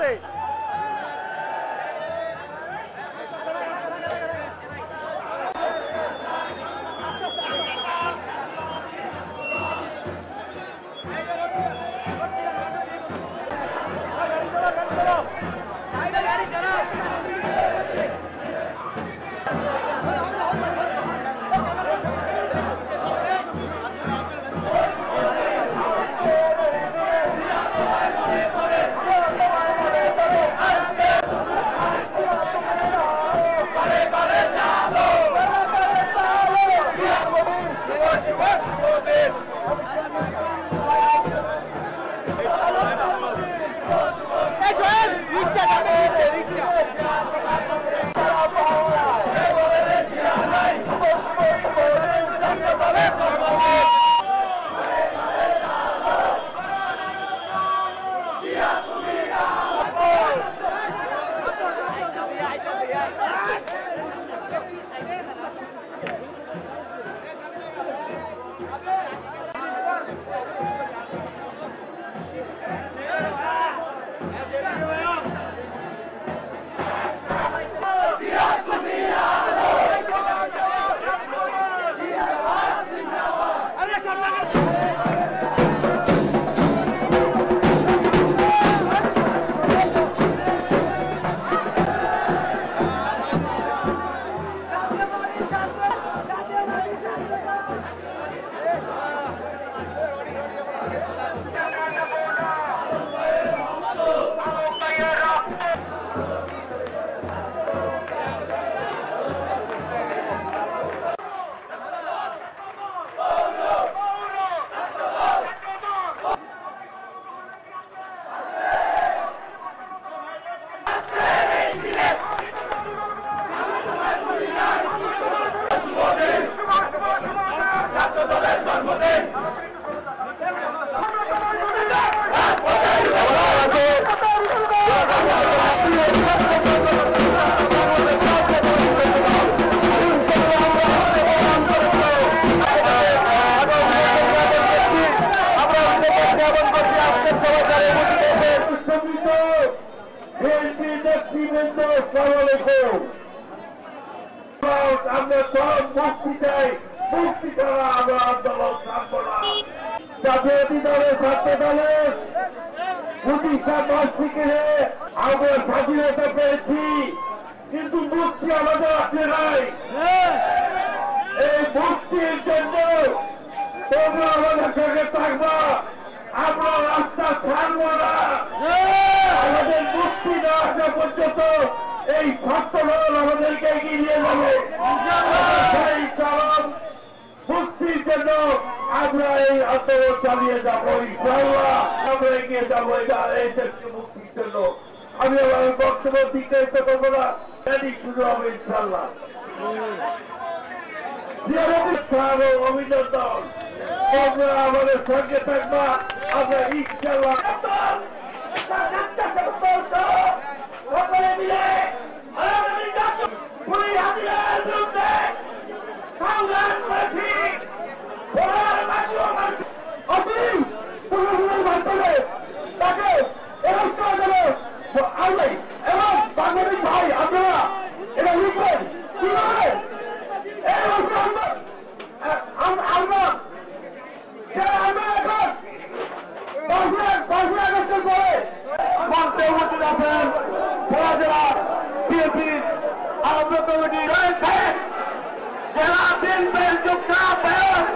আছে। আমরা সব মুক্তি চাই, মুক্তি ছাড়া আমরা আন্দোলন থাকবো না। জাতীয়তাবাদী দলের ছাত্র দলের 25 থেকে আমরা স্বাধীনতা পেয়েছি, কিন্তু মুক্তি আমাদের আছে নাই। এই মুক্তির জন্য তোমরা আমাদের সঙ্গে থাকবা, আমরা রাস্তা ছাড়বো না। আমাদের মুক্তি না আসা পর্যন্ত এই ছাত্র দল আমাদেরকে এগিয়ে নিয়ে যাবে। সেই চরম মুক্তির জন্য আমরা এই আন্দোলন চালিয়ে যাবো। ইনশাআল্লাহ আমরা এগিয়ে যাবো এই দেশকে মুক্তির জন্য। আমি আমার বক্তব্য বিস্তারিত করবো না, শুরু হবে ইনশাআল্লাহ। অভিনন্দন, তোমরা আমাদের সঙ্গে থাকবা, আমরা ইনশাআল্লাহ সকলে মিলে সংগ্রাম করেছি। তাকে এবং বাংলাদেশ ভাই আপনারা এটা লিখবেন কিভাবে আমরা এখন 5 আগস্টের পরে মঞ্চে উপস্থিত আছেন জেলা বিএনপি আহ্বায়ক কমিটি রয়েছে, জেলা বিএনপির যুক্ত আহ্বায়ক